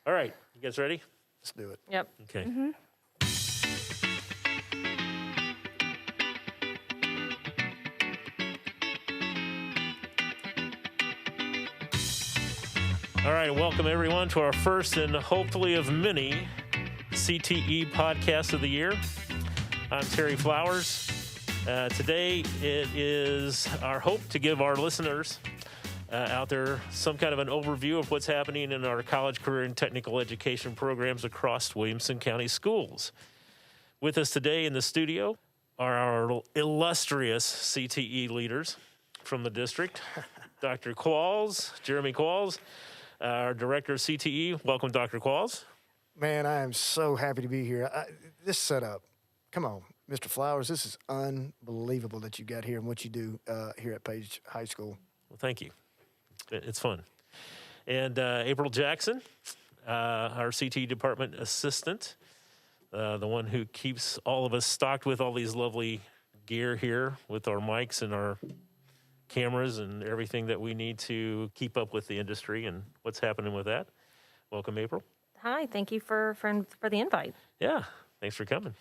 All right, you guys ready? Let's do it. Yep. Okay. All right, welcome everyone to our first and hopefully of many CTE podcasts of the year. I'm Terry Flowers. Today it is our hope to give our listeners out there some kind of an overview of what's happening in our college, career, and technical education programs across Williamson County schools. With us today in the studio are our illustrious CTE leaders from the district, Dr. Qualls, Jeremy Qualls, our director of CTE. Welcome, Dr. Qualls. Man, I am so happy to be here. This setup, come on, Mr. Flowers, this is unbelievable that you got here and what you do here at Page High School. Well, thank you. It's fun. And April Jackson, our CTE department assistant, the one who keeps all of us stocked with all these lovely gear here with our mics and our cameras and everything that we need to keep up with the industry and what's happening with that. Welcome, April. Hi, thank you for the invite. Yeah, thanks for coming.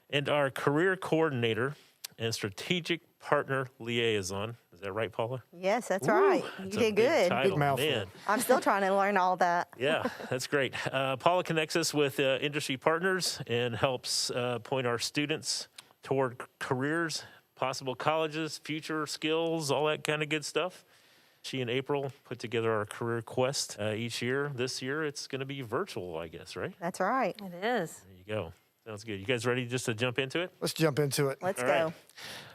And our career coordinator and strategic partner liaison. Is that right, Paula? Yes, that's right. You did good. Title, Big mouthful. man. I'm still trying to learn all that. Yeah, that's great. Paula connects us with industry partners and helps point our students toward careers, possible colleges, future skills, all that kind of good stuff. She and April put together our career quest each year. This year, it's going to be virtual, I guess, right? That's right. It is. There you go. Sounds good. You guys ready just to jump into it? Let's jump into it. Let's All go.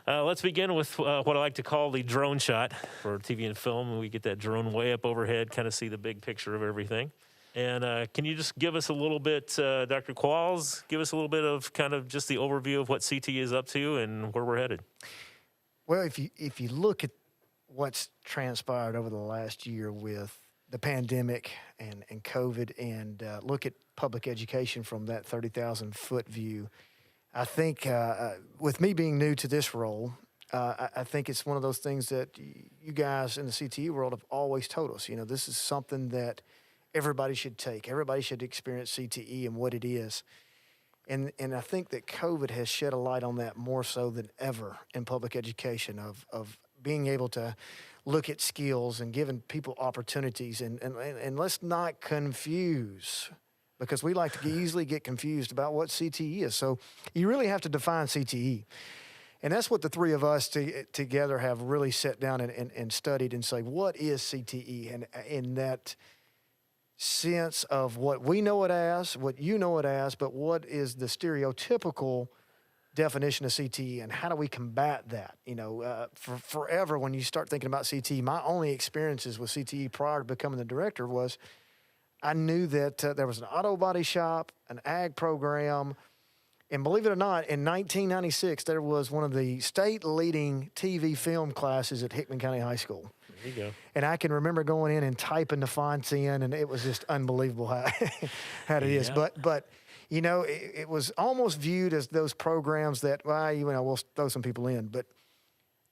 right. Let's begin with what I like to call the drone shot for TV and film. We get that drone way up overhead, kind of see the big picture of everything. And can you just give us a little bit, Dr. Qualls, give us a little bit of kind of just the overview of what CTE is up to and where we're headed? Well, if you look at what's transpired over the last year with the pandemic and COVID and look at public education from that 30,000-foot view, I think with me being new to this role, I think it's one of those things that you guys in the CTE world have always told us. You know, this is something that everybody should take. Everybody should experience CTE and what it is. And I think that COVID has shed a light on that more so than ever in public education of being able to look at skills and giving people opportunities. And let's not confuse, because we like to easily get confused about what CTE is. So you really have to define CTE. And that's what the three of us together have really sat down and studied and say, what is CTE? And in that sense of what we know it as, what you know it as, but what is the stereotypical definition of CTE and how do we combat that? You know, for forever when you start thinking about CTE, my only experiences with CTE prior to becoming the director was I knew that there was an auto body shop, an ag program, and believe it or not, in 1996, there was one of the state-leading TV film classes at Hickman County High School. There you go. And I can remember going in and typing the fonts in, and it was just unbelievable how it is. But you know, it was almost viewed as those programs that, well, you know, we'll throw some people in. But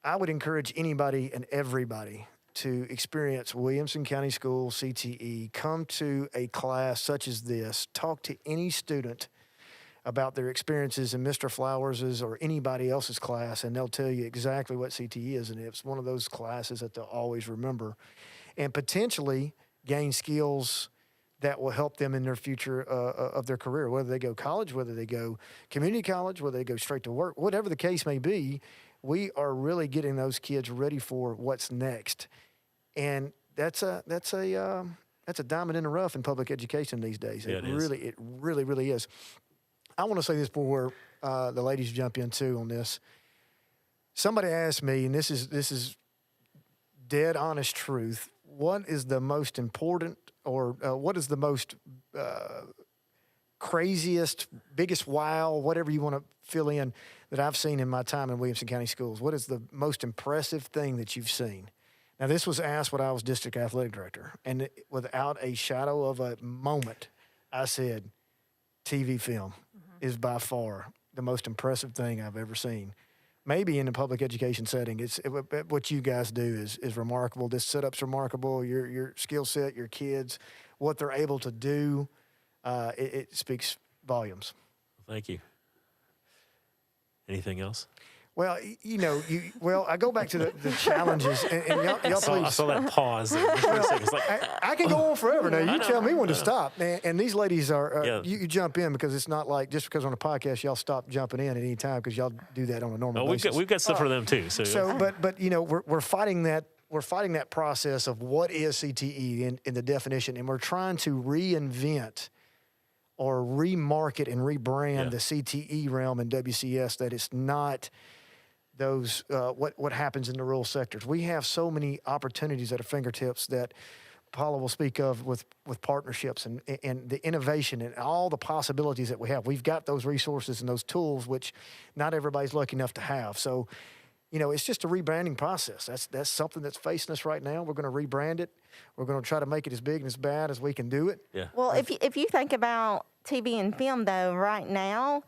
I would encourage anybody and everybody to experience Williamson County School CTE, come to a class such as this, talk to any student about their experiences in Mr. Flowers's or anybody else's class, and they'll tell you exactly what CTE is, and it's one of those classes that they'll always remember, and potentially gain skills that will help them in their future of their career, whether they go college, whether they go community college, whether they go straight to work, whatever the case may be. We are really getting those kids ready for what's next, and that's a diamond in the rough in public education these days. Yeah, it really is. I want to say this before the ladies jump in too on this. Somebody asked me, and this is dead honest truth, what is the most important or what is the most craziest, biggest wow, whatever you want to fill in, that I've seen in my time in Williamson County Schools? What is the most impressive thing that you've seen? Now, this was asked when I was district athletic director, and without a shadow of a moment, I said, TV film is by far the most impressive thing I've ever seen. Maybe in the public education setting, what you guys do is remarkable. This setup's remarkable. Your skill set, your kids, what they're able to do, it speaks volumes. Thank you. Anything else? Well, I go back to the challenges, and y'all please. I saw that pause there. Just for a second. It's like, I can go on forever. Now, you tell me when to stop. And these ladies are, Yeah. you jump in, because it's not like just because on a podcast y'all stop jumping in at any time, because y'all do that on a normal basis. we've got stuff for them too. So but we're fighting that. We're fighting that process of what is CTE in the definition, and we're trying to reinvent or remarket and rebrand the CTE realm in WCS, that it's not those what happens in the rural sectors. We have so many opportunities at our fingertips that Paula will speak of with partnerships and the innovation and all the possibilities that we have. We've got those resources and those tools, which not everybody's lucky enough to have. So, it's just a rebranding process. That's something that's facing us right now. We're going to rebrand it. We're going to try to make it as big and as bad as we can do it. Yeah. Well, if you think about TV and film, though, right now,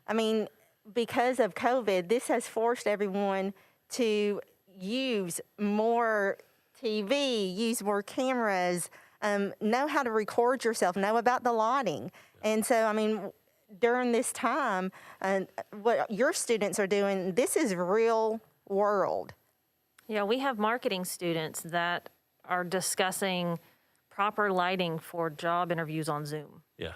I mean, because of COVID, this has forced everyone to use more TV, use more cameras, know how to record yourself, know about the lighting. And so, I mean, during this time, what your students are doing, this is real world. Yeah, we have marketing students that are discussing proper lighting for job interviews on Zoom. Yeah.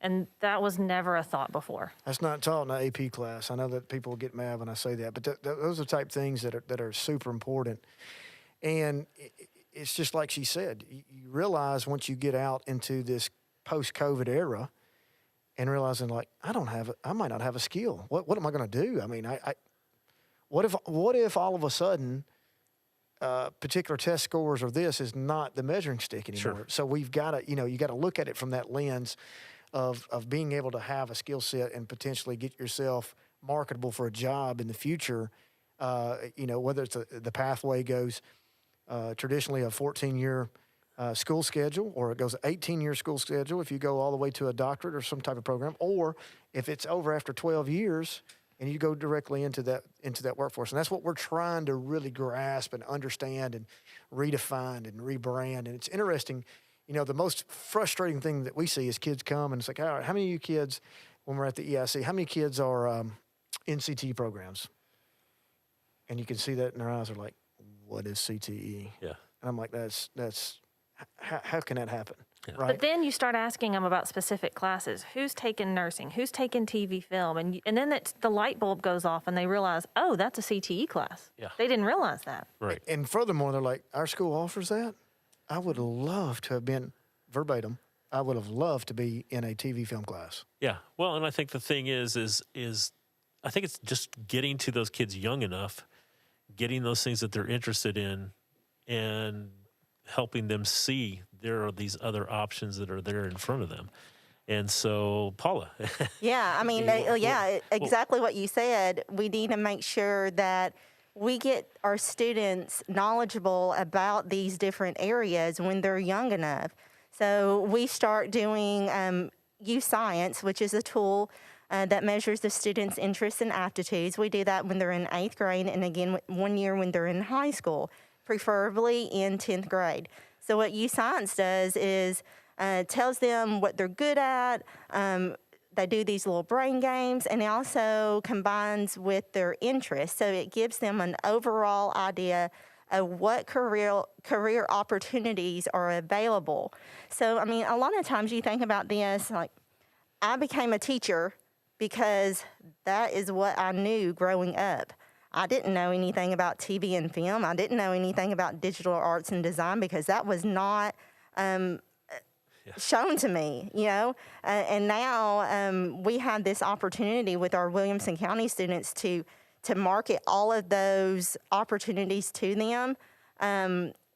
And that was never a thought before. That's not taught in the AP class. I know that people get mad when I say that, but those are the type things that are super important. And it's just like she said, you realize once you get out into this post-COVID era and realizing, like, I might not have a skill. What am I going to do? I mean, what if all of a sudden particular test scores or this is not the measuring stick anymore? Sure. So we've got to, you got to look at it from that lens of being able to have a skill set and potentially get yourself marketable for a job in the future. Whether it's the pathway goes traditionally a 14-year school schedule, or it goes an 18-year school schedule if you go all the way to a doctorate or some type of program, or if it's over after 12 years and you go directly into that workforce. And that's what we're trying to really grasp and understand and redefine and rebrand. And it's interesting. The most frustrating thing that we see is kids come and it's like, all right, how many of you kids, when we're at the E.I.C, how many kids are in CTE programs? And you can see that in their eyes. They're like, what is CTE? Yeah. And I'm like, that's how can that happen? Yeah. Right. But then you start asking them about specific classes. Who's taking nursing? Who's taking TV film? And then the light bulb goes off and they realize, oh, that's a CTE class. Yeah. They didn't realize that. Right. And furthermore, they're like, our school offers that? I would love to have been verbatim. I would have loved to be in a TV film class. Yeah. Well, and I think the thing is I think it's just getting to those kids young enough, getting those things that they're interested in, and helping them see there are these other options that are there in front of them. And so, Paula. Yeah, I mean, exactly what you said. We need to make sure that we get our students knowledgeable about these different areas when they're young enough. So we start doing E.I.C, which is a tool that measures the students' interests and aptitudes. We do that when they're in 8th grade, and again, 1 year when they're in high school, preferably in 10th grade. So what E.I.C does is tells them what they're good at. They do these little brain games, and it also combines with their interests. So it gives them an overall idea of what career opportunities are available. So, I mean, a lot of times you think about this, like, I became a teacher because that is what I knew growing up. I didn't know anything about TV and film. I didn't know anything about digital arts and design because that was not shown to me, and now we have this opportunity with our Williamson County students to market all of those opportunities to them.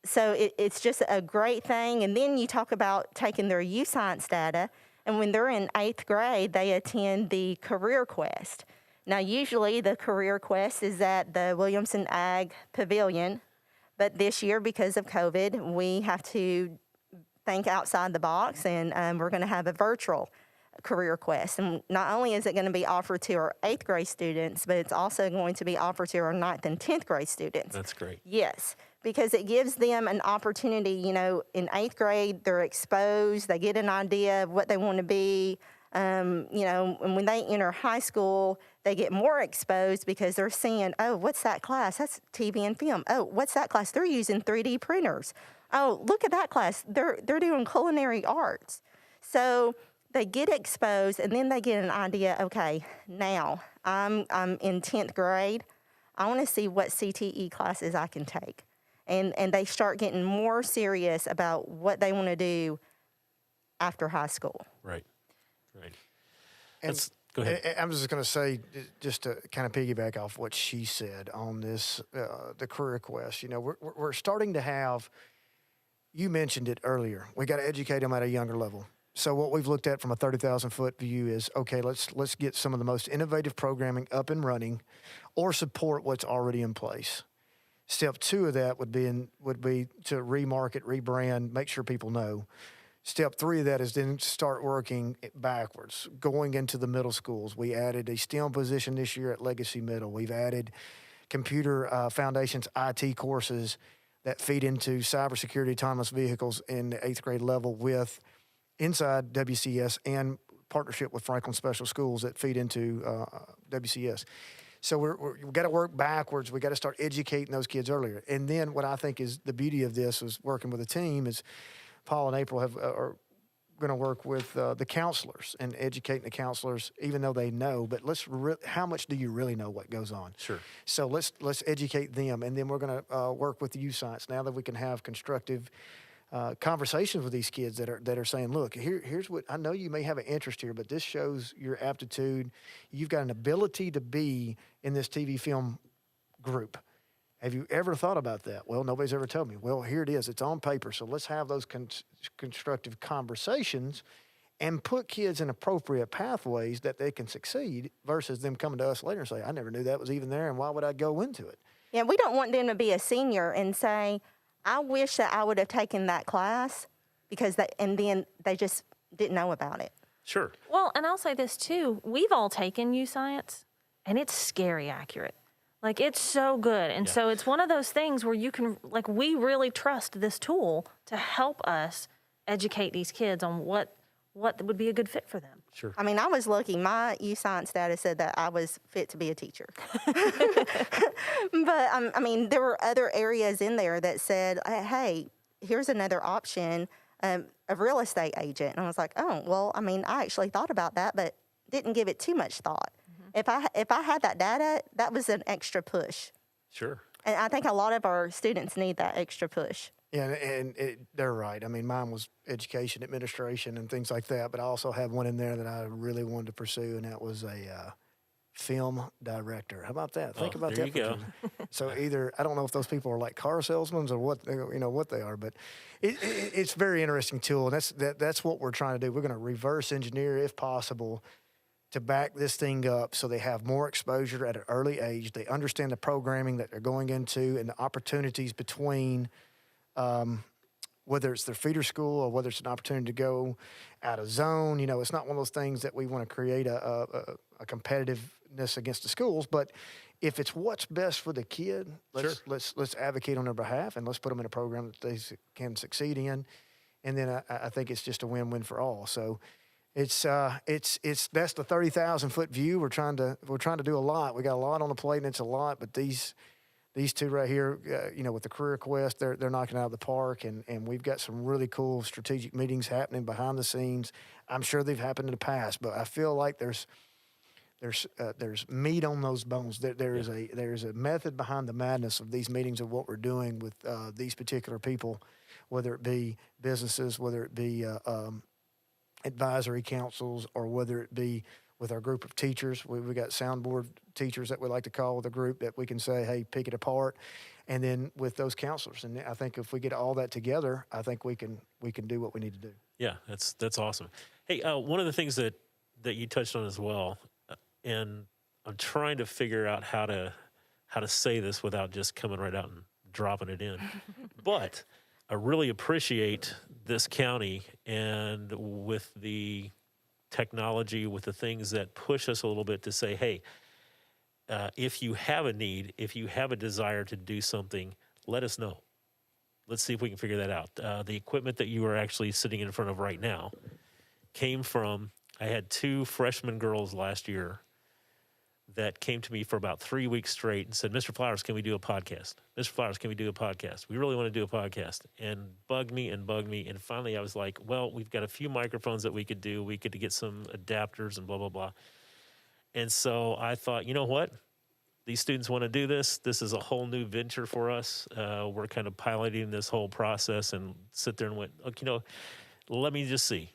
So it's just a great thing. And then you talk about taking their youth science data, and when they're in 8th grade, they attend the Career Quest. Now, usually the Career Quest is at the Williamson Ag Pavilion, but this year, because of COVID, we have to think outside the box, and we're going to have a virtual Career Quest. And not only is it going to be offered to our 8th grade students, but it's also going to be offered to our 9th and 10th grade students. That's great. Yes, because it gives them an opportunity. You know, in 8th grade, they're exposed, they get an idea of what they want to be. You know, and when they enter high school, they get more exposed because they're seeing, oh, what's that class? That's TV and film. Oh, what's that class? They're using 3D printers. Oh, look at that class. They're doing culinary arts. So they get exposed, and then they get an idea, okay, now I'm in 10th grade. I want to see what CTE classes I can take. And they start getting more serious about what they want to do after high school. Right. Right. And Go ahead. I'm just going to say, just to kind of piggyback off what she said on this, the career quest. You know, we're starting to have. You mentioned it earlier. We got to educate them at a younger level. So what we've looked at from a 30,000-foot view is, okay, let's get some of the most innovative programming up and running, or support what's already in place. Step 2 of that would be to remarket, rebrand, make sure people know. Step 3 of that is then start working backwards, going into the middle schools. We added a STEM position this year at Legacy Middle. We've added computer foundations, IT courses that feed into cybersecurity, autonomous vehicles in the 8th grade level with inside WCS and partnership with Franklin Special Schools that feed into WCS. So we've got to work backwards. We've got to start educating those kids earlier. And then what I think is the beauty of this is working with a team is Paul and April are going to work with the counselors and educating the counselors, even though they know. But how much do you really know what goes on? Sure. So let's educate them, and then we're going to work with the U-Science now that we can have constructive conversations with these kids that are saying, look, here's what I know. You may have an interest here, but this shows your aptitude. You've got an ability to be in this TV film group. Have you ever thought about that? Well, nobody's ever told me. Well, here it is. It's on paper. So let's have those constructive conversations and put kids in appropriate pathways that they can succeed versus them coming to us later and say, I never knew that was even there, and why would I go into it? Yeah, we don't want them to be a senior and say, I wish that I would have taken that class and then they just didn't know about it. Sure. Well, and I'll say this too. We've all taken U-Science, and it's scary accurate. Like, it's so good. And so it's one of those things where you can, like, we really trust this tool to help us educate these kids on what would be a good fit for them. Sure. I mean, I was lucky. My U-Science data said that I was fit to be a teacher. But, I mean, there were other areas in there that said, hey, here's another option, a real estate agent. And I was like, oh, well, I mean, I actually thought about that, but didn't give it too much thought. If I had that data, that was an extra push. Sure. And I think a lot of our students need that extra push. Yeah, and they're right. I mean, mine was education, administration, and things like that, but I also had one in there that I really wanted to pursue, and that was a film director. How about that? Think about that. There you go. So either, I don't know if those people are like car salesmen or what they are, but it's a very interesting tool, and that's what we're trying to do. We're going to reverse engineer, if possible, to back this thing up so they have more exposure at an early age. They understand the programming that they're going into and the opportunities between whether it's their feeder school or whether it's an opportunity to go out of zone. You know, it's not one of those things that we want to create a competitiveness against the schools, but if it's what's best for the kid, let's advocate on their behalf, and let's put them in a program that they can succeed in. And then I think it's just a win-win for all. So that's the 30,000-foot view. We're trying to do a lot. We got a lot on the plate, and it's a lot. But these two right here, with the career quest, they're knocking it out of the park, and we've got some really cool strategic meetings happening behind the scenes. I'm sure they've happened in the past, but I feel like there's meat on those bones. There's a method behind the madness of these meetings of what we're doing with these particular people, whether it be businesses, whether it be advisory councils, or whether it be with our group of teachers. We got soundboard teachers that we like to call the group that we can say, hey, pick it apart. And then with those counselors. And I think if we get all that together, I think we can do what we need to do. Yeah, that's awesome. Hey, one of the things that you touched on as well, and I'm trying to figure out how to say this without just coming right out and dropping it in. But I really appreciate this county, and with the technology, with the things that push us a little bit to say, hey, if you have a need, if you have a desire to do something, let us know. let's see if we can figure that out. The equipment that you are actually sitting in front of right now came from, I had 2 freshman girls last year that came to me for about 3 weeks straight and said, Mr. Flowers, can we do a podcast? Mr. Flowers, can we do a podcast? We really want to do a podcast. And bugged me. And finally I was like, well, we've got a few microphones that we could do. We could get some adapters and blah, blah, blah. And so I thought, you know what? These students want to do this. This is a whole new venture for us. We're kind of piloting this whole process and sit there and went, okay, let me just see.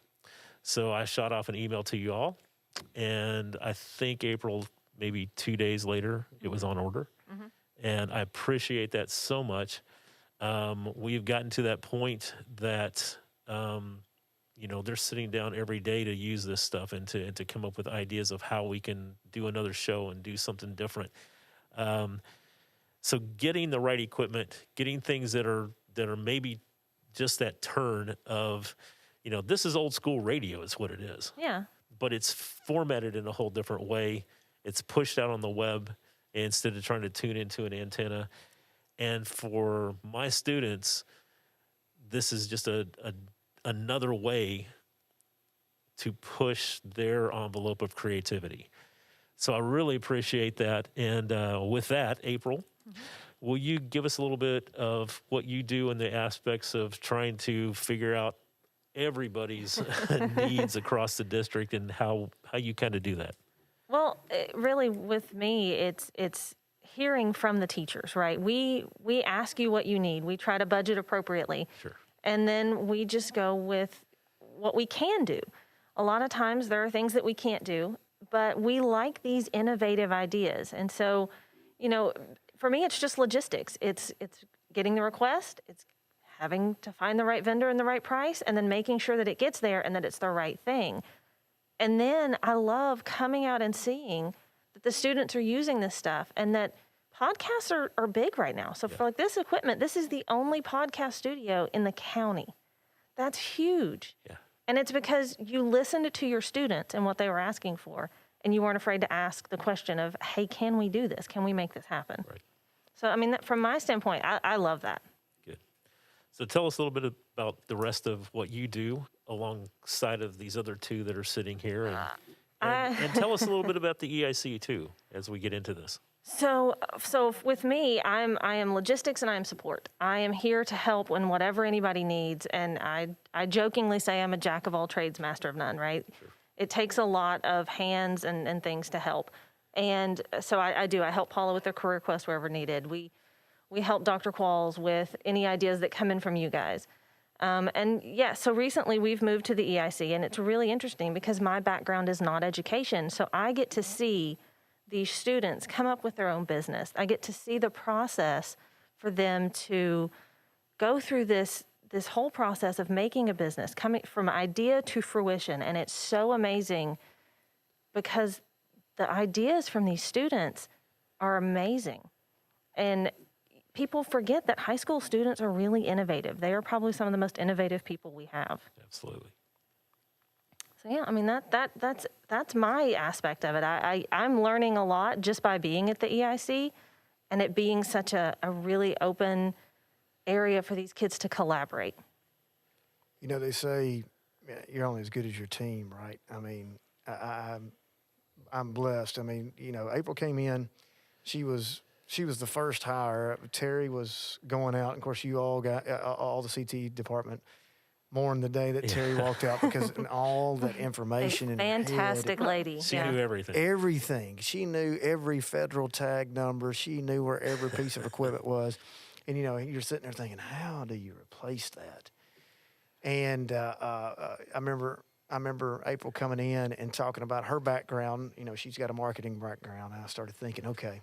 So I shot off an email to you all. And I think April, maybe 2 days later, it was on order. Mm-hmm. And I appreciate that so much. We've gotten to that point that, they're sitting down every day to use this stuff and to come up with ideas of how we can do another show and do something different. So getting the right equipment, getting things that are maybe just that turn of, this is old school radio is what it is. Yeah. But it's formatted in a whole different way. It's pushed out on the web instead of trying to tune into an antenna. And for my students, this is just another way to push their envelope of creativity. So I really appreciate that. And with that, April, will you give us a little bit of what you do in the aspects of trying to figure out everybody's needs across the district and how you kind of do that? Well, really, with me, it's hearing from the teachers, right? We ask you what you need. We try to budget appropriately. Sure. And then we just go with what we can do. A lot of times there are things that we can't do, but we like these innovative ideas. And so, for me, it's just logistics. It's getting the request. It's having to find the right vendor and the right price, and then making sure that it gets there and that it's the right thing. And then I love coming out and seeing that the students are using this stuff and that podcasts are big right now. So for this equipment, this is the only podcast studio in the county. That's huge. Yeah. And it's because you listened to your students and what they were asking for, and you weren't afraid to ask the question of, hey, can we do this? Can we make this happen? Right. So, from my standpoint, I love that. Good. So tell us a little bit about the rest of what you do alongside of these other 2 that are sitting here. And tell us a little bit about the E.I.C. too, as we get into this. So with me, I am logistics and I am support. I am here to help in whatever anybody needs. And I jokingly say I'm a jack of all trades, master of none, right? Sure. It takes a lot of hands and things to help. And so I do. I help Paula with her career request wherever needed. We help Dr. Qualls with any ideas that come in from you guys. So recently we've moved to the E.I.C. and it's really interesting because my background is not education. So I get to see these students come up with their own business. I get to see the process for them to go through this whole process of making a business, coming from idea to fruition. And it's so amazing because the ideas from these students are amazing. And people forget that high school students are really innovative. They are probably some of the most innovative people we have. Absolutely. So yeah, that's my aspect of it. I'm learning a lot just by being at the E.I.C. and it being such a really open area for these kids to collaborate. They say you're only as good as your team, right? I'm blessed. April came in, she was the first hire. Terry was going out. And of course, you all got all the CTE department mourned the day that Terry walked out because all that information. Fantastic lady. She knew everything. Everything. She knew every federal tag number. She knew where every piece of equipment was. And, you're sitting there thinking, how do you replace that? And I remember April coming in and talking about her background. She's got a marketing background. And I started thinking, okay,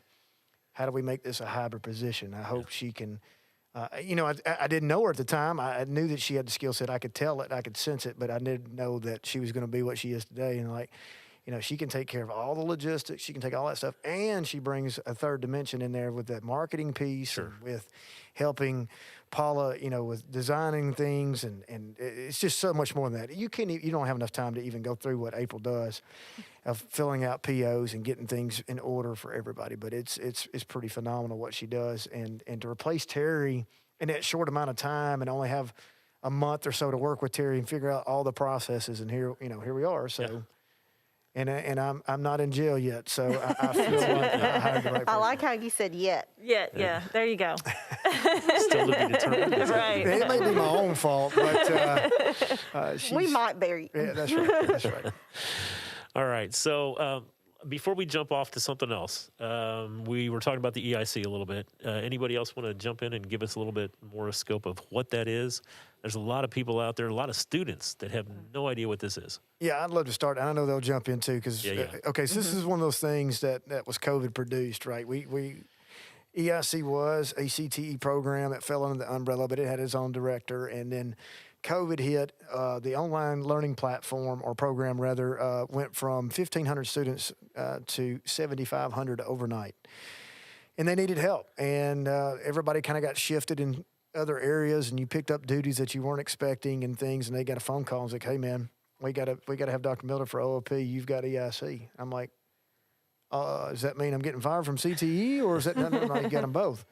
how do we make this a hybrid position? I hope she can, I didn't know her at the time. I knew that she had the skill set. I could tell it. I could sense it. But I didn't know that she was going to be what she is today. And she can take care of all the logistics. She can take all that stuff. And she brings a third dimension in there with that marketing piece. Sure. And with helping Paula, with designing things. And it's just so much more than that. You don't have enough time to even go through what April does of filling out POs and getting things in order for everybody. But it's pretty phenomenal what she does. And to replace Terry, in that short amount of time and only have a month or so to work with Terry and figure out all the processes. And here we are. So, and I'm not in jail yet. So I feel like I hired the right person. I like how you said yet. Yeah. There you go. Still to be determined. Right. It may be my own fault, but We might bury. Yeah, that's right. That's right. All right. So before we jump off to something else, we were talking about the E.I.C. a little bit. Anybody else want to jump in and give us a little bit more scope of what that is? There's a lot of people out there, a lot of students that have no idea what this is. Yeah, I'd love to start. I know they'll jump in too because, okay, so this is one of those things that was COVID produced, right? E.I.C. was a CCTE program that fell under the umbrella, but it had its own director. And then COVID hit, the online learning platform or program rather went from 1,500 students to 7,500 overnight. And they needed help. And everybody kind of got shifted in other areas, and you picked up duties that you weren't expecting and things, and they got a phone call and was like, hey, man, we got to have Dr. Miller for OOP. You've got E.I.C. I'm like, does that mean I'm getting fired from CTE, or is that no, you got them both?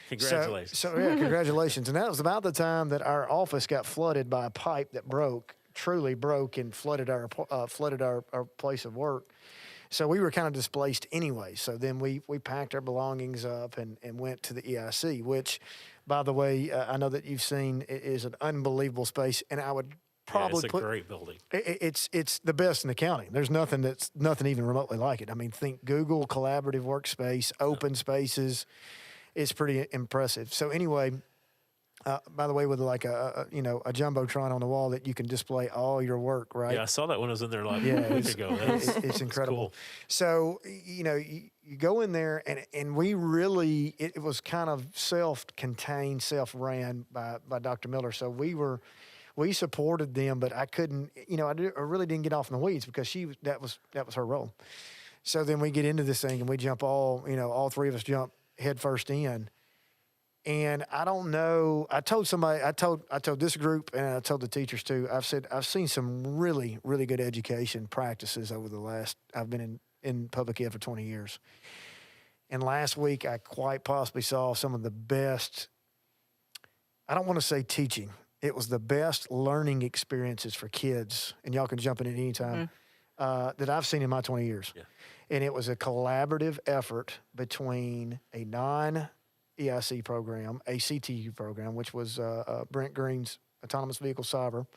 Congratulations. So congratulations. And that was about the time that our office got flooded by a pipe that truly broke and flooded our place of work. So we were kind of displaced anyway. So then we packed our belongings up and went to the E.I.C., which, by the way, I know that you've seen is an unbelievable space, and I would probably it's a great building. It's the best in the county. There's nothing even remotely like it. I mean, think Google collaborative workspace, open spaces. It's pretty impressive. So anyway, by the way, with like a jumbotron on the wall that you can display all your work, right? Yeah, I saw that when I was in there like a week ago. It's incredible. Cool. So you go in there and we really it was kind of self-contained, self-ran by Dr. Miller. So we supported them, but I couldn't. I really didn't get off in the weeds because that was her role. So then we get into this thing and we jump all three of us jump head first in. And I don't know. I told this group, and I told the teachers too. I've seen some really, really good education practices over the last. I've been in public ed for 20 years, and last week I quite possibly saw some of the best. I don't want to say teaching. It was the best learning experiences for kids, and y'all can jump in at any time that I've seen in my 20 years. Yeah. And it was a collaborative effort between a non-E.I.C. program, a CTU program, which was Brent Green's Autonomous Vehicle Cyber,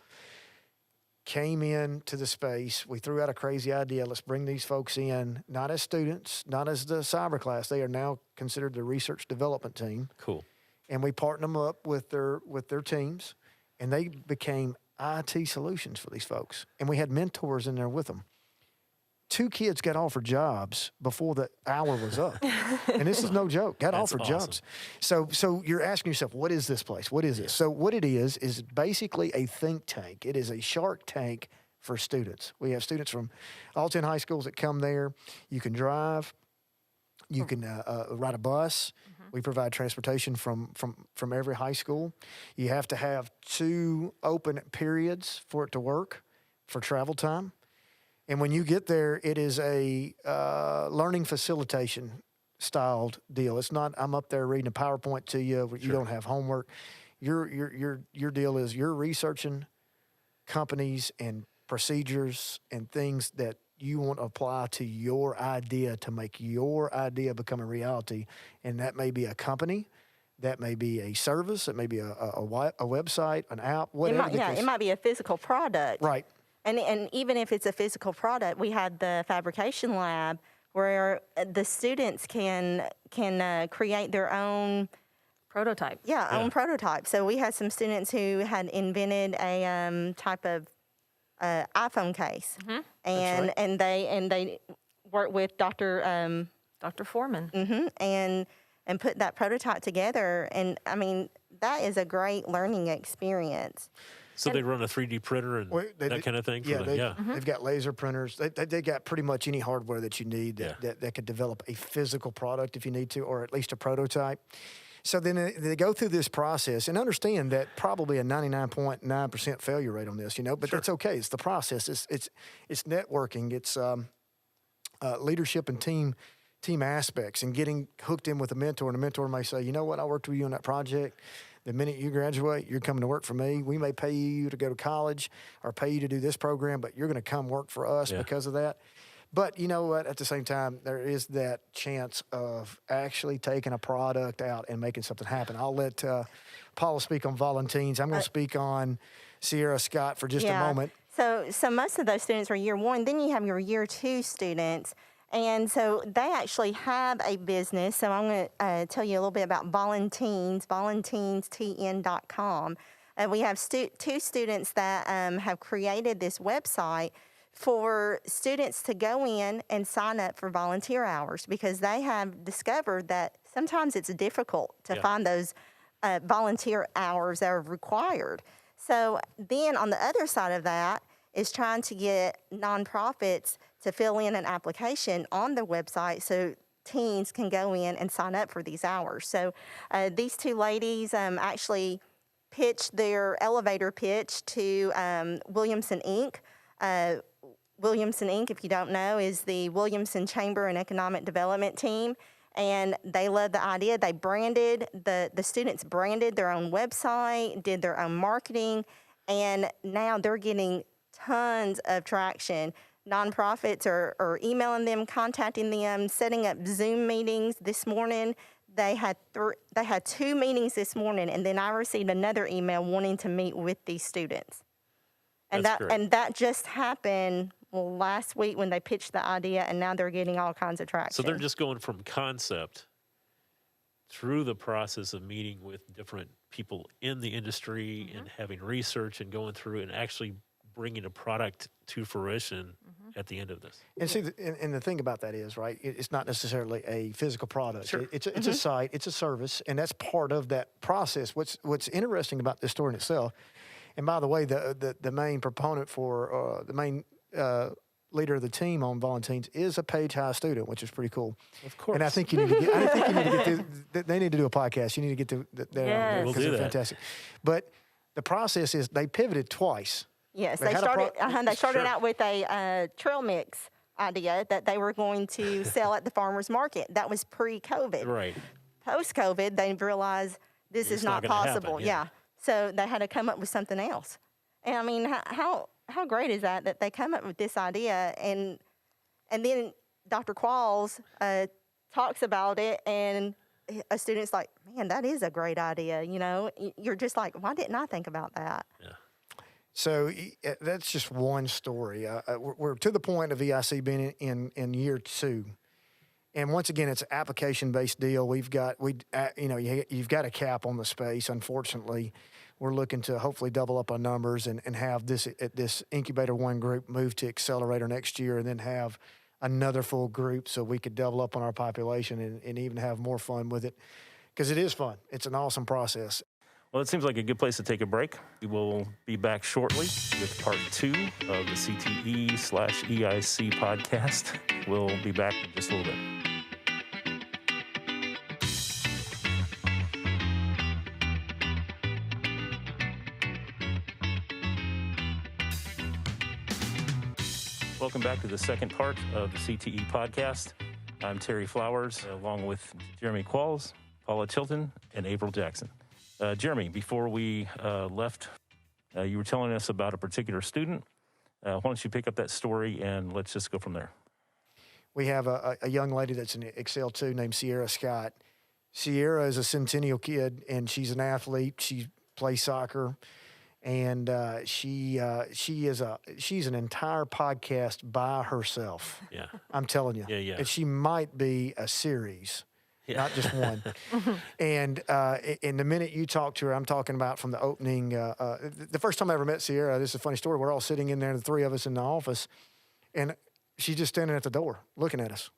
came into the space. We threw out a crazy idea. Let's bring these folks in, not as students, not as the cyber class. They are now considered the research development team. Cool. And we partnered them up with their teams, and they became IT solutions for these folks. And we had mentors in there with them. 2 kids got offered jobs before the hour was up. And this is no joke. Got offered jobs. So you're asking yourself, what is this place? What is this? So what it is basically a think tank. It is a Shark Tank for students. We have students from all 10 high schools that come there. You can drive. You can ride a bus. Mm-hmm. We provide transportation from every high school. You have to have 2 open periods for it to work for travel time. And when you get there, it is a learning facilitation styled deal. It's not I'm up there reading a PowerPoint to you. You don't have homework. Your deal is you're researching companies and procedures and things that you want to apply to your idea to make your idea become a reality. And that may be a company. That may be a service. It may be a website, an app, whatever. It might be a physical product. Right. And even if it's a physical product, we had the fabrication lab where the students can create their own prototype. Own prototype. So we had some students who had invented a type of iPhone case, and they worked with Dr. Foreman, and put that prototype together. And I mean, that is a great learning experience. So they run a 3D printer and that kind of thing? They've got laser printers. They got pretty much any hardware that you need that could develop a physical product if you need to, or at least a prototype. So then they go through this process and understand that probably a 99.9% failure rate on this, but that's okay. It's the process. It's networking. It's leadership and team aspects and getting hooked in with a mentor. And a mentor may say, you know what, I worked with you on that project. The minute you graduate, you're coming to work for me. We may pay you to go to college or pay you to do this program, but you're going to come work for us because of that. But you know what? At the same time, there is that chance of actually taking a product out and making something happen. I'll let Paula speak on volunteers. I'm going to speak on Sierra Scott for just a moment. So most of those students are year one. Then you have your year two students. And so they actually have a business. So I'm going to tell you a little bit about volunteers, volunteerstn.com. We have two students that have created this website for students to go in and sign up for volunteer hours, because they have discovered that sometimes it's difficult to find those volunteer hours that are required. So then on the other side of that is trying to get nonprofits to fill in an application on the website so teens can go in and sign up for these hours. So these two ladies actually pitched their elevator pitch to Williamson, Inc. Williamson, Inc., if you don't know, is the Williamson Chamber and Economic Development team. And they love the idea. They branded, the students branded their own website, did their own marketing, and now they're getting tons of traction. Nonprofits are emailing them, contacting them, setting up Zoom meetings. This morning, they had 2 meetings this morning, and then I received another email wanting to meet with these students. And that just happened last week when they pitched the idea, and now they're getting all kinds of traction. So they're just going from concept through the process of meeting with different people in the industry and having research and going through and actually bringing a product to fruition at the end of this. And see, and the thing about that is, right, it's not necessarily a physical product. Sure. It's a site, it's a service, and that's part of that process. What's interesting about this story in itself, and by the way, the main proponent for the main leader of the team on volunteers is a Page High student, which is pretty cool. Of course. And I think you need to get. I think you need to get. They need to do a podcast. You need to get to. Yes. We'll do they're that. Fantastic. But the process is they pivoted twice. Yes, they started out with a trail mix idea that they were going to sell at the farmer's market. That was pre-COVID. Right. Post-COVID, they realized this is not possible. Happen, So they had to come up with something else. And I mean, how great is that they come up with this idea, and then Dr. Qualls talks about it, and a student's like, man, that is a great idea. You know, you're just like, why didn't I think about that? Yeah. So that's just one story. We're to the point of E.I.C. being in year 2. And once again, it's an application-based deal. You've got a cap on the space. Unfortunately, we're looking to hopefully double up our numbers and have this Incubator 1 group move to Accelerator next year, and then have another full group so we could double up on our population and even have more fun with it, because it is fun. It's an awesome process. Well, it seems like a good place to take a break. We will be back shortly with part 2 of the CTE/EIC podcast. We'll be back in just a little bit. Welcome back to the second part of the CTE podcast. I'm Terry Flowers, along with Jeremy Qualls, Paula Chilton, and April Jackson. Jeremy, before we left, you were telling us about a particular student. Why don't you pick up that story and let's just go from there. We have a young lady that's in Excel 2 named Sierra Scott. Sierra is a Centennial kid, and she's an athlete. She plays soccer, and she's an entire podcast by herself. Yeah. I'm telling you. Yeah. And she might be a series. Yeah. Not just one. And in the minute you talk to her, I'm talking about from the opening. The first time I ever met Sierra, this is a funny story. We're all sitting in there, the 3 of us in the office, and she's just standing at the door looking at us.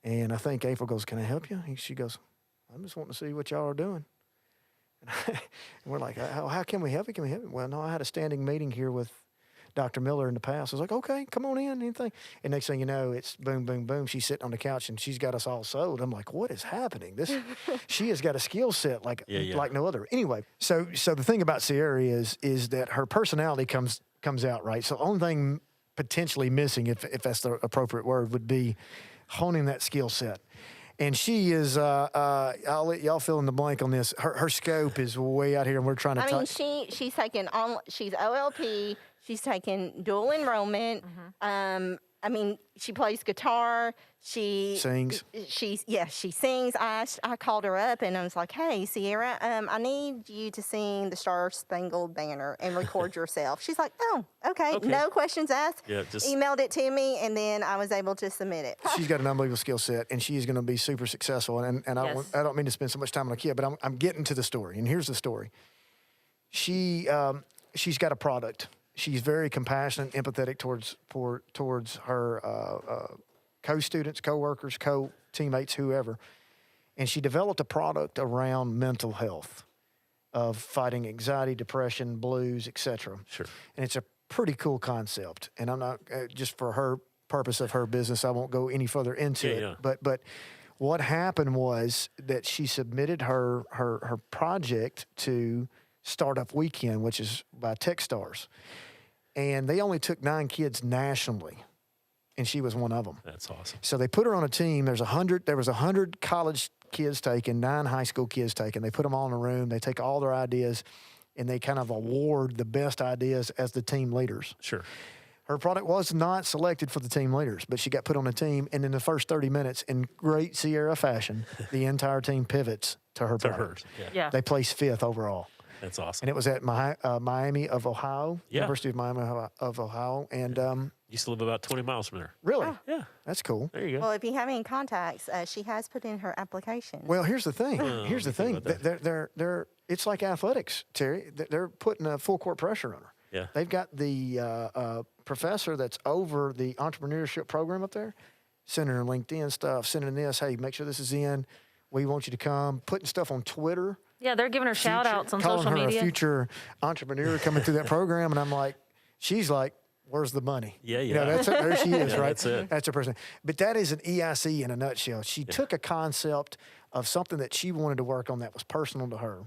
And I think April goes, "Can I help you?" And she goes, "I'm just wanting to see what y'all are doing." And we're like, how can we help you? Can we help you? Well, no, I had a standing meeting here with Dr. Miller in the past. I was like, okay, come on in, anything. And next thing you know, it's boom, boom, boom. She's sitting on the couch and she's got us all sold. I'm like, what is happening? She has got a skill set like no other. Anyway, so the thing about Sierra is that her personality comes out, right? So the only thing potentially missing, if that's the appropriate word, would be honing that skill set. And she is, I'll let y'all fill in the blank on this. Her scope is way out here, and we're trying to I mean, she's taken she's OLP. She's taken dual enrollment. I mean, she plays guitar. She sings. She sings. I called her up and I was like, "Hey, Sierra, I need you to sing the Star Spangled Banner and record yourself." She's like, "Oh, okay. No questions asked." Yeah, just emailed it to me, and then I was able to submit it. She's got an unbelievable skill set, and she's going to be super successful. And Yes. I don't mean to spend so much time on a kid, but I'm getting to the story. And here's the story. She's got a product. She's very compassionate, empathetic towards her co-students, co-workers, co-teammates, whoever. And she developed a product around mental health, of fighting anxiety, depression, blues, etc. Sure. And it's a pretty cool concept. And I'm not just for her purpose of her business, I won't go any further into it. Yeah. But what happened was that she submitted her project to Startup Weekend, which is by Techstars. And they only took 9 kids nationally, and she was one of them. That's awesome. So they put her on a team. There was 100 college kids taken, 9 high school kids taken. They put them all in a room. They take all their ideas, and they kind of award the best ideas as the team leaders. Sure. Her product was not selected for the team leaders, but she got put on a team, and in the first 30 minutes, in great Sierra fashion, the entire team pivots to her product. hers. Yeah. They placed 5th overall. That's awesome. And it was at Miami of Ohio, Yeah. University of Miami of Ohio. And Used to live about 20 miles from there. really, Yeah. that's cool. There you go. Well, if you have any contacts, she has put in her application. Well, here's the thing. Here's the thing. about that. They're it's like athletics, Terry. They're putting a full court pressure on her. Yeah. They've got the professor that's over the entrepreneurship program up there, sending her LinkedIn stuff, sending this. Hey, make sure this is in. We want you to come. Putting stuff on Twitter. Yeah, they're giving her shout outs on social Calling her media. a future entrepreneur coming through that program, and I'm like, she's like, where's the money? Yeah, You know, yeah. there she is, Yeah, right? that's it. That's her person. But that is an E.I.C. in a nutshell. She took a concept of something that she wanted to work on that was personal to her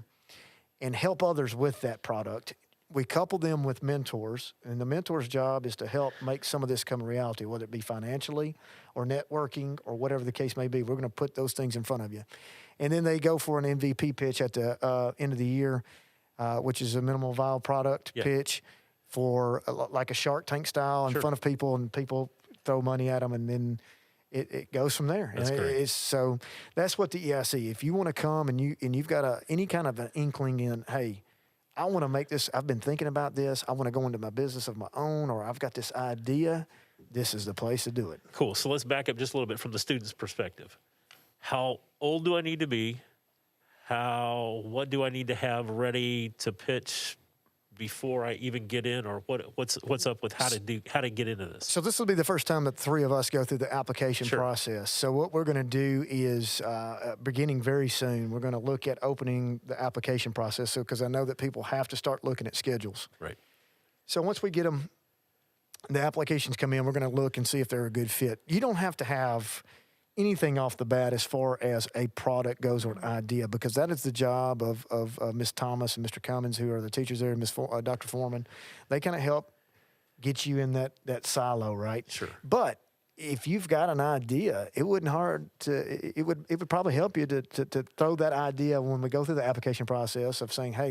and help others with that product. We couple them with mentors, and the mentor's job is to help make some of this come a reality, whether it be financially or networking or whatever the case may be. We're going to put those things in front of you. And then they go for an MVP pitch at the end of the year, which is a minimal viable product pitch for like a Shark Tank style in front of people, and people throw money at them, and then it goes from there. That's great. So that's what the E.I.C. If you want to come and you've got any kind of an inkling in, hey, I want to make this, I've been thinking about this, I want to go into my business of my own, or I've got this idea, this is the place to do it. Cool. So let's back up just a little bit from the student's perspective. How old do I need to be? What do I need to have ready to pitch before I even get in, or what's up with how to get into this? So this will be the first time that 3 of us go through the application process. So what we're going to do is, beginning very soon, we're going to look at opening the application process. So because I know that people have to start looking at schedules. Right. So once we get them, the applications come in, we're going to look and see if they're a good fit. You don't have to have anything off the bat as far as a product goes or an idea, because that is the job of Ms. Thomas and Mr. Cummins, who are the teachers there, and Dr. Foreman. They kind of help get you in that silo, right? Sure. But if you've got an idea, it would probably help you to throw that idea when we go through the application process of saying, hey,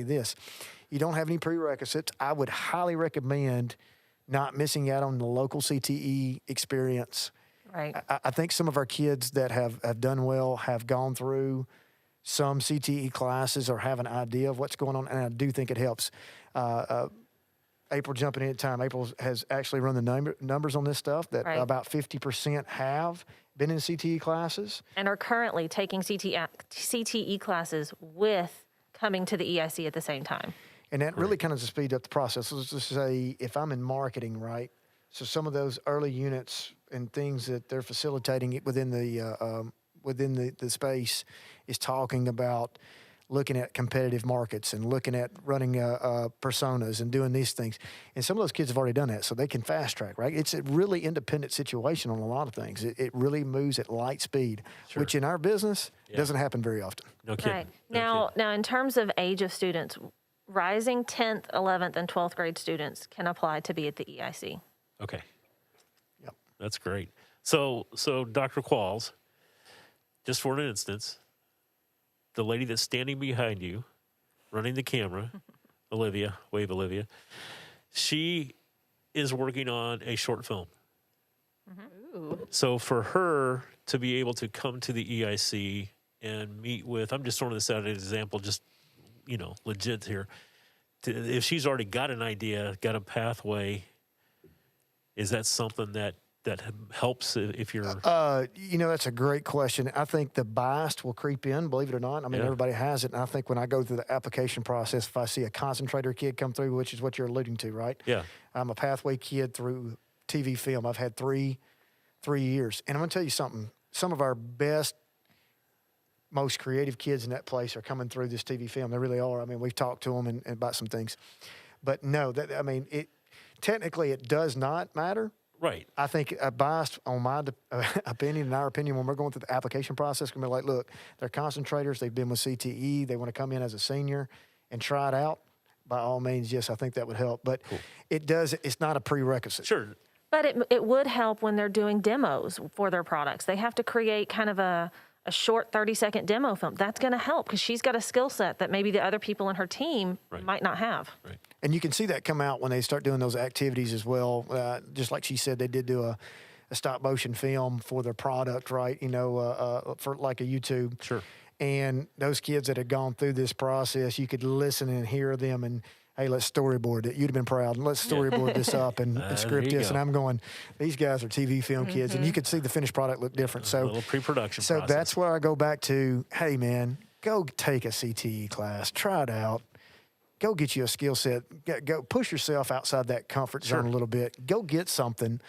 you don't have any prerequisites. I would highly recommend not missing out on the local CTE experience. Right. I think some of our kids that have done well have gone through some CTE classes or have an idea of what's going on, and I do think it helps. April jumping in at time. April has actually run the numbers on this stuff, that about 50% have been in CTE classes. And are currently taking CTE classes with coming to the E.I.C. at the same time. And that really kind of to speed up the process. Let's just say if I'm in marketing, right? So some of those early units and things that they're facilitating within the space is talking about looking at competitive markets and looking at running personas and doing these things. And some of those kids have already done that, so they can fast track, right? It's a really independent situation on a lot of things. It really moves at light speed, which in our business doesn't happen very often. No kidding. Right. No Now, in terms of age of students, rising 10th, 11th, and 12th grade students can apply to be at the E.I.C. Okay. Yep. That's great. So Dr. Qualls, just for an instance, the lady that's standing behind you, running the camera, Olivia, wave Olivia, she is working on a short film. So for her to be able to come to the E.I.C. and meet with, I'm just throwing this out as an example, just, legit here. If she's already got an idea, got a pathway, is that something that helps if you're... That's a great question. I think the bias will creep in, believe it or not. I mean, everybody has it. And I think when I go through the application process, if I see a concentrator kid come through, which is what you're alluding to, right? Yeah. I'm a pathway kid through TV film. I've had three years. And I'm going to tell you something. Some of our best, most creative kids in that place are coming through this TV film. They really are. I mean, we've talked to them and about some things. But no, technically it does not matter. Right. I think biased on my opinion and our opinion when we're going through the application process, going to be like, look, they're concentrators. They've been with CTE. They want to come in as a senior and try it out. By all means, yes, I think that would help. But it's not a prerequisite. Sure. But it would help when they're doing demos for their products. They have to create kind of a short 30-second demo film. That's going to help because she's got a skill set that maybe the other people in her team might not have. Right. And you can see that come out when they start doing those activities as well. Just like she said, they did do a stop motion film for their product, right? For like a YouTube. Sure. And those kids that had gone through this process, you could listen and hear them and, hey, let's storyboard it. You'd have been proud. Let's storyboard this up and script this. And I'm going, these guys are TV film kids. And you could see the finished product look different. So a little pre-production So process. that's where I go back to, hey, man, go take a CTE class. Try it out. Go get you a skill set. Go push yourself outside that comfort zone a little bit. Go get something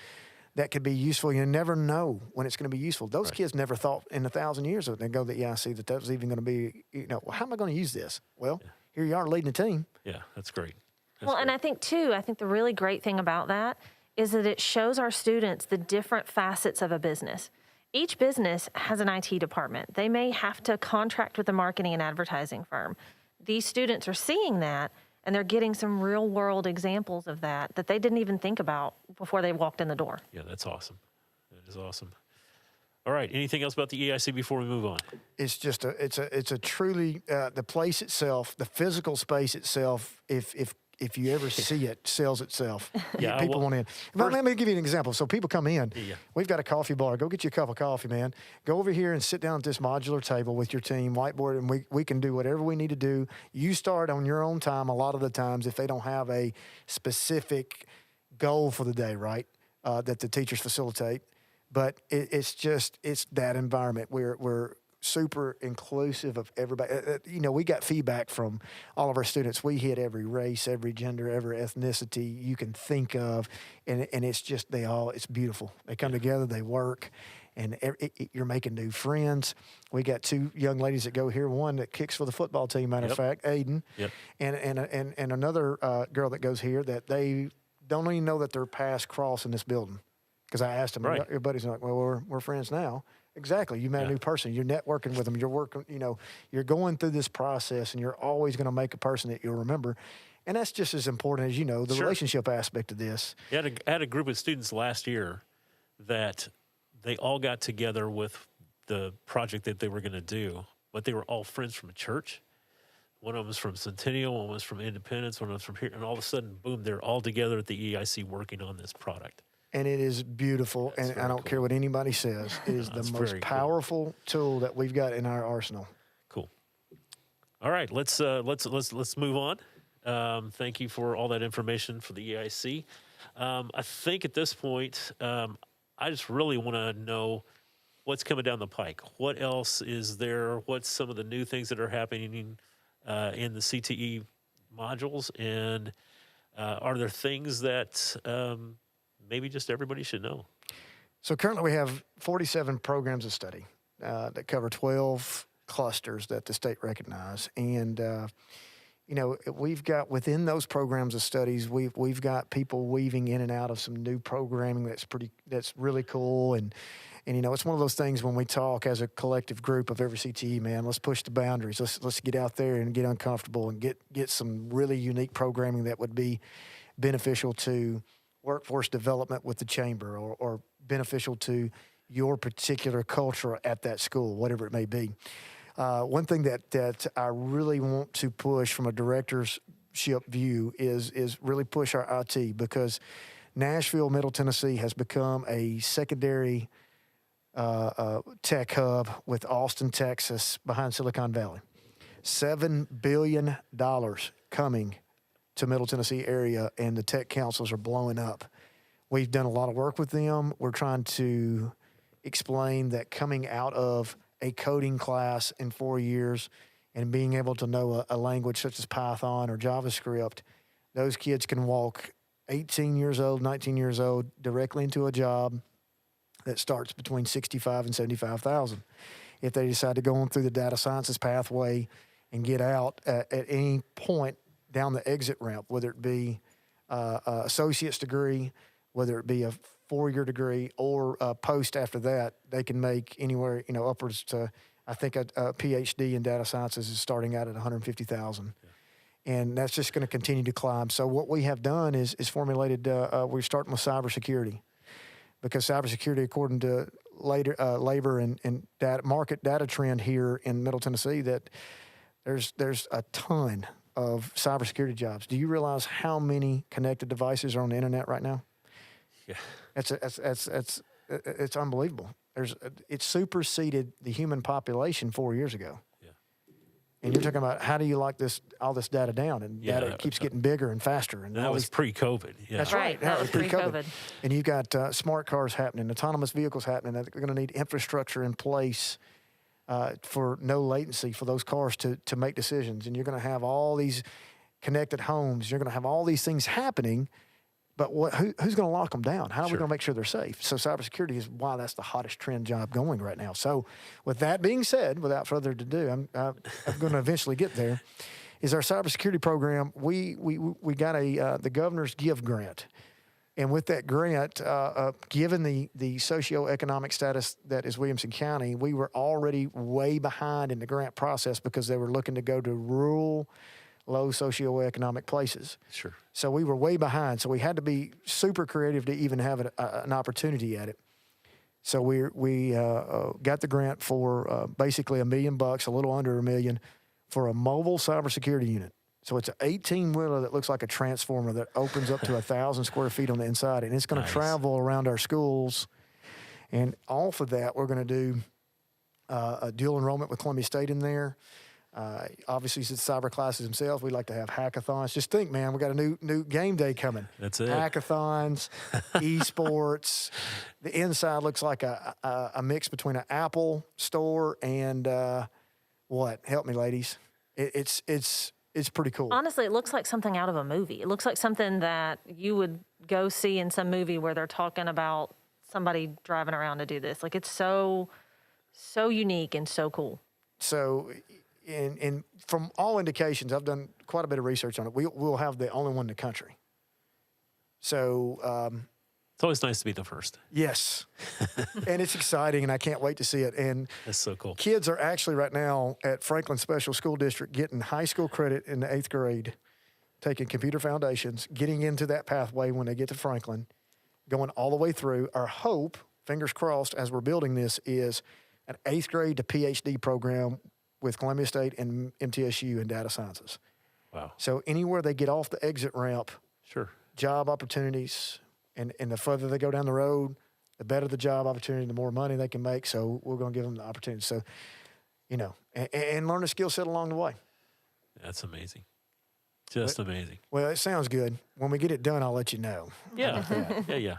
that could be useful. You never know when it's going to be useful. Those kids never thought in 1,000 years that they go to the E.I.C. that was even going to be, well, how am I going to use this? Well, here you are leading a team. Yeah, that's great. And I think the really great thing about that is that it shows our students the different facets of a business. Each business has an IT department. They may have to contract with a marketing and advertising firm. These students are seeing that, and they're getting some real world examples of that they didn't even think about before they walked in the door. Yeah, that's awesome. That is awesome. All right. Anything else about the E.I.C. before we move on? It's just it's a truly the place itself, the physical space itself. If you ever see it, sells itself. Yeah, People want in. But let me give you an example. So people come in. Yeah. We've got a coffee bar. Go get you a cup of coffee, man. Go over here and sit down at this modular table with your team, whiteboard, and we can do whatever we need to do. You start on your own time a lot of the times if they don't have a specific goal for the day, right, that the teachers facilitate. But it's that environment. We're super inclusive of everybody. We got feedback from all of our students. We hit every race, every gender, every ethnicity you can think of, and it's just it's beautiful. They come together, they work, and you're making new friends. We got 2 young ladies that go here. One that kicks for the football team, matter of fact, Aiden, and another girl that goes here that they don't even know that they're past cross in this building. Because I asked them, everybody's like, well, we're friends now. Exactly. You met a new person. You're networking with them. You're working, you're going through this process, and you're always going to make a person that you'll remember. And that's just as important as, the relationship aspect of this. I had a group of students last year that they all got together with the project that they were going to do, but they were all friends from a church. One of them was from Centennial, one was from Independence, one was from here. And all of a sudden, boom, they're all together at the E.I.C. working on this product. And it is beautiful, and I don't care what anybody says. It is the most powerful tool that we've got in our arsenal. Cool. All right, let's move on. Thank you for all that information for the E.I.C. I think at this point, I just really want to know what's coming down the pike. What else is there? What's some of the new things that are happening in the CTE modules? And are there things that maybe just everybody should know? So currently we have 47 programs of study that cover 12 clusters that the state recognize. And, we've got within those programs of studies, we've got people weaving in and out of some new programming that's really cool. And it's one of those things when we talk as a collective group of every CTE, man, let's push the boundaries. Let's get out there and get uncomfortable and get some really unique programming that would be beneficial to workforce development with the chamber or beneficial to your particular culture at that school, whatever it may be. One thing that I really want to push from a directorship view is really push our IT, because Nashville, Middle Tennessee has become a secondary tech hub with Austin, Texas, behind Silicon Valley. $7 billion coming to Middle Tennessee area, and the tech councils are blowing up. We've done a lot of work with them. We're trying to explain that coming out of a coding class in 4 years and being able to know a language such as Python or JavaScript, those kids can walk 18 years old, 19 years old directly into a job that starts between 65 and 75,000. If they decide to go on through the data sciences pathway and get out at any point down the exit ramp, whether it be associate's degree, whether it be a 4-year degree, or post after that, they can make anywhere, upwards to, I think a PhD in data sciences is starting out at 150,000. And that's just going to continue to climb. So what we have done is formulated, we're starting with cybersecurity, because cybersecurity, according to labor and market data trend here in Middle Tennessee, that there's a ton of cybersecurity jobs. Do you realize how many connected devices are on the internet right now? Yeah. It's unbelievable. It superseded the human population 4 years ago. Yeah. And you're talking about, how do you lock all this data down? And data keeps getting bigger and faster. And that was pre-COVID. Yeah. That's right. That was pre-COVID. And you've got smart cars happening, autonomous vehicles happening. They're going to need infrastructure in place for no latency for those cars to make decisions. And you're going to have all these connected homes. You're going to have all these things happening. But who's going to lock them down? How are we going to make sure they're safe? So cybersecurity is why that's the hottest trend job going right now. So with that being said, without further ado, I'm going to eventually get there, is our cybersecurity program. We got the Governor's Give grant. And with that grant, given the socioeconomic status that is Williamson County, we were already way behind in the grant process because they were looking to go to rural, low socioeconomic places. Sure. So we were way behind. So we had to be super creative to even have an opportunity at it. So we got the grant for basically $1 million, a little under $1 million, for a mobile cybersecurity unit. So it's an 18-wheeler that looks like a transformer that opens up to 1,000 square feet on the inside, and it's going to travel around our schools. And off of that, we're going to do a dual enrollment with Columbia State in there. Obviously, since cyber classes themselves, we like to have hackathons. Just think, man, we got a new game day coming. That's it. Hackathons, esports. The inside looks like a mix between an Apple store and what? Help me, ladies. It's pretty cool. Honestly, it looks like something out of a movie. It looks like something that you would go see in some movie where they're talking about somebody driving around to do this. Like, it's so unique and so cool. So, and from all indications, I've done quite a bit of research on it. We'll have the only one in the country. So, it's always nice to be the first. Yes. And it's exciting, and I can't wait to see it. And that's so cool. Kids are actually right now at Franklin Special School District getting high school credit in the 8th grade, taking computer foundations, getting into that pathway when they get to Franklin, going all the way through. Our hope, fingers crossed, as we're building this, is an 8th grade to PhD program with Columbia State and MTSU in data sciences. Wow. So anywhere they get off the exit ramp, sure, job opportunities, and the further they go down the road, the better the job opportunity, the more money they can make. So we're going to give them the opportunity. So, and learn a skill set along the way. That's amazing. Just amazing. Well, it sounds good. When we get it done, I'll let you know. Yeah. Yeah.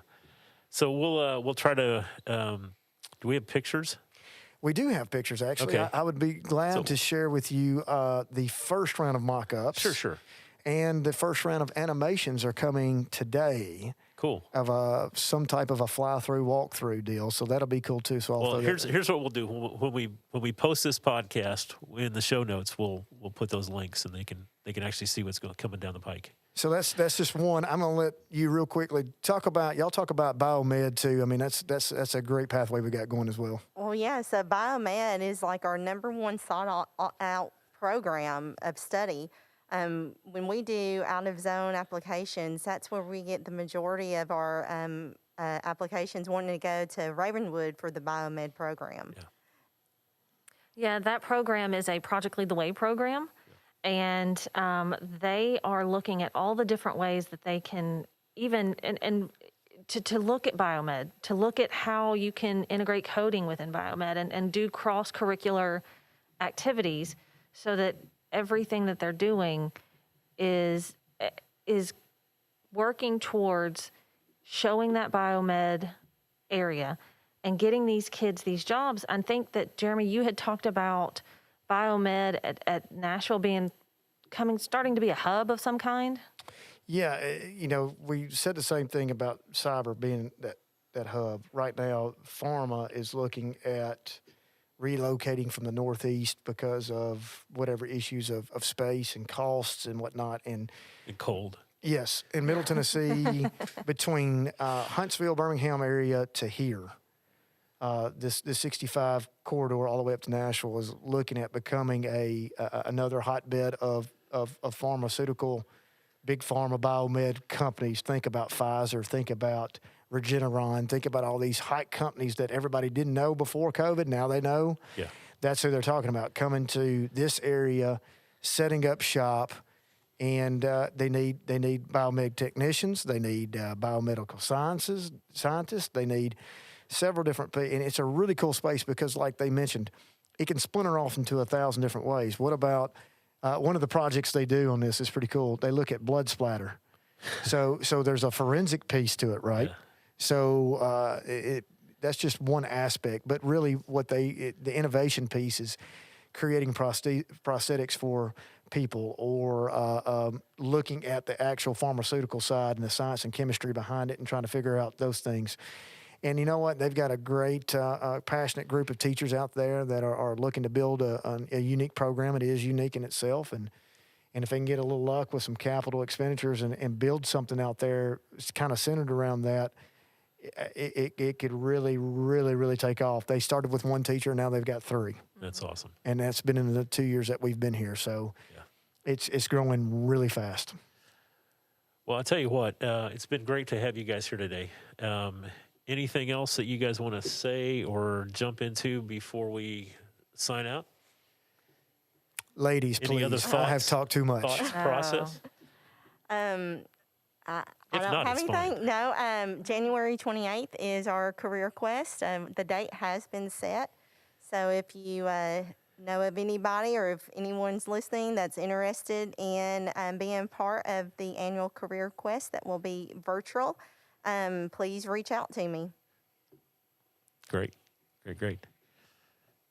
So we'll try to, do we have pictures? We do have pictures, actually. Okay. I would be glad to share with you the first round of mock-ups. Sure. And the first round of animations are coming today. Cool. Of some type of a fly-through, walk-through deal. So that'll be cool, too. So here's what we'll do. When we post this podcast in the show notes, we'll put those links, and they can actually see what's coming down the pike. So that's just one. I'm going to let you real quickly talk about biomed too. I mean, that's a great pathway we got going as well. Well, yeah. So biomed is like our number one sought out program of study. When we do out of zone applications, that's where we get the majority of our applications wanting to go to Ravenwood for the biomed program. Yeah. Yeah, that program is a Project Lead the Way program, and they are looking at all the different ways that they can even and to look at biomed, to look at how you can integrate coding within biomed and do cross-curricular activities so that everything that they're doing is working towards showing that biomed area and getting these kids these jobs. I think that, Jeremy, you had talked about biomed at Nashville starting to be a hub of some kind. Yeah, we said the same thing about cyber being that hub. Right now, pharma is looking at relocating from the Northeast because of whatever issues of space and costs and whatnot. And cold. Yes, in Middle Tennessee, between Huntsville, Birmingham area to here, this 65 corridor all the way up to Nashville is looking at becoming another hotbed of pharmaceutical, big pharma biomed companies. Think about Pfizer, think about Regeneron, think about all these hot companies that everybody didn't know before COVID. Now they know. Yeah. That's who they're talking about, coming to this area, setting up shop. And they need biomed technicians. They need biomedical scientists. They need several different people. And it's a really cool space because, like they mentioned, it can splinter off into 1,000 different ways. What about one of the projects they do on this is pretty cool. They look at blood splatter. So there's a forensic piece to it, right? Yeah. So that's just one aspect. But really what the innovation piece is creating prosthetics for people, or looking at the actual pharmaceutical side and the science and chemistry behind it and trying to figure out those things. And you know what? They've got a great, passionate group of teachers out there that are looking to build a unique program. It is unique in itself. And if they can get a little luck with some capital expenditures and build something out there, it's kind of centered around that, it could really, really, really take off. They started with one teacher, now they've got 3. That's awesome. And that's been in the 2 years that we've been here. So it's growing really fast. Well, I'll tell you what, it's been great to have you guys here today. Anything else that you guys want to say or jump into before we sign out? Ladies, Any please. other thoughts? I have talked too much. Thoughts, process? I If don't not, have it's anything. fine. No, January 28th is our career quest. The date has been set. So if you know of anybody or if anyone's listening that's interested in being part of the annual career quest that will be virtual, please reach out to me. Great.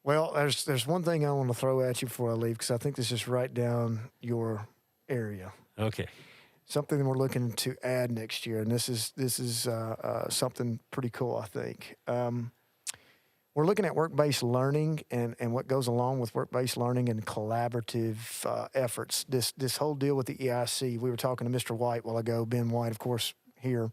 Well, there's one thing I want to throw at you before I leave, because I think this is right down your area. Okay. Something that we're looking to add next year, and this is something pretty cool, I think. We're looking at work-based learning and what goes along with work-based learning and collaborative efforts. This whole deal with the E.I.C. We were talking to Mr. White a while ago, Ben White, of course, here.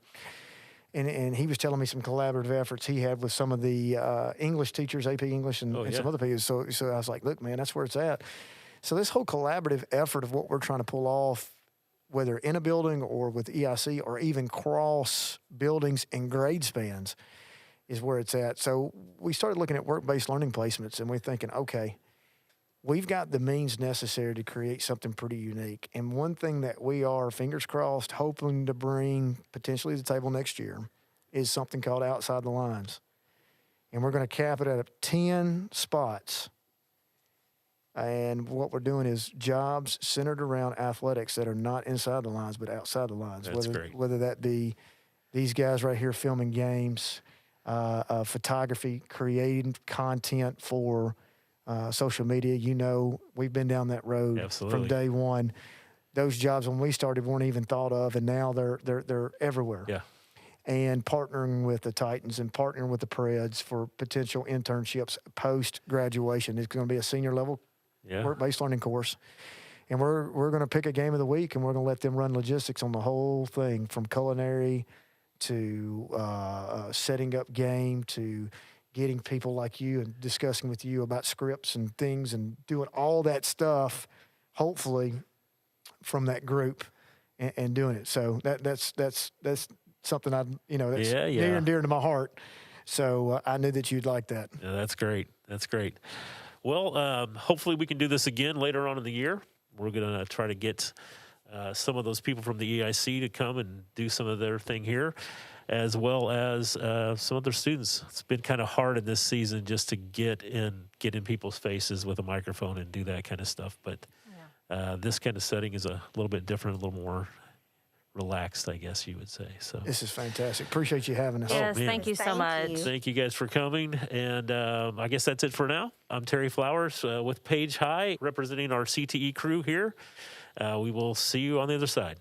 And he was telling me some collaborative efforts he had with some of the English teachers, AP English, and some other people. So I was like, look, man, that's where it's at. So this whole collaborative effort of what we're trying to pull off, whether in a building or with E.I.C. or even cross buildings and grade spans, is where it's at. So we started looking at work-based learning placements, and we're thinking, okay, we've got the means necessary to create something pretty unique. And one thing that we are, fingers crossed, hoping to bring potentially to the table next year is something called Outside the Lines. And we're going to cap it at 10 spots. And what we're doing is jobs centered around athletics that are not inside the lines, but outside the lines. That's great. Whether that be these guys right here filming games, photography, creating content for social media. We've been down that road from day one. Those jobs when we started weren't even thought of, and now they're everywhere. Yeah. And partnering with the Titans and partnering with the Preds for potential internships post-graduation. It's going to be a senior level work-based learning course. And we're going to pick a game of the week, and we're going to let them run logistics on the whole thing, from culinary to setting up game to getting people like you and discussing with you about scripts and things and doing all that stuff, hopefully, from that group and doing it. So that's something that's Yeah, near and dear to my heart. So I knew that you'd like that. Yeah, that's great. That's great. Well, hopefully we can do this again later on in the year. We're going to try to get some of those people from the E.I.C. to come and do some of their thing here, as well as some other students. It's been kind of hard in this season just to get in people's faces with a microphone and do that kind of stuff. But this kind of setting is a little bit different, a little more relaxed, I guess you would say. So This is fantastic. Appreciate you having us. Yes, man. thank you so Thank much. you. Thank you guys for coming. And I guess that's it for now. I'm Terry Flowers with Page High, representing our CTE crew here. We will see you on the other side.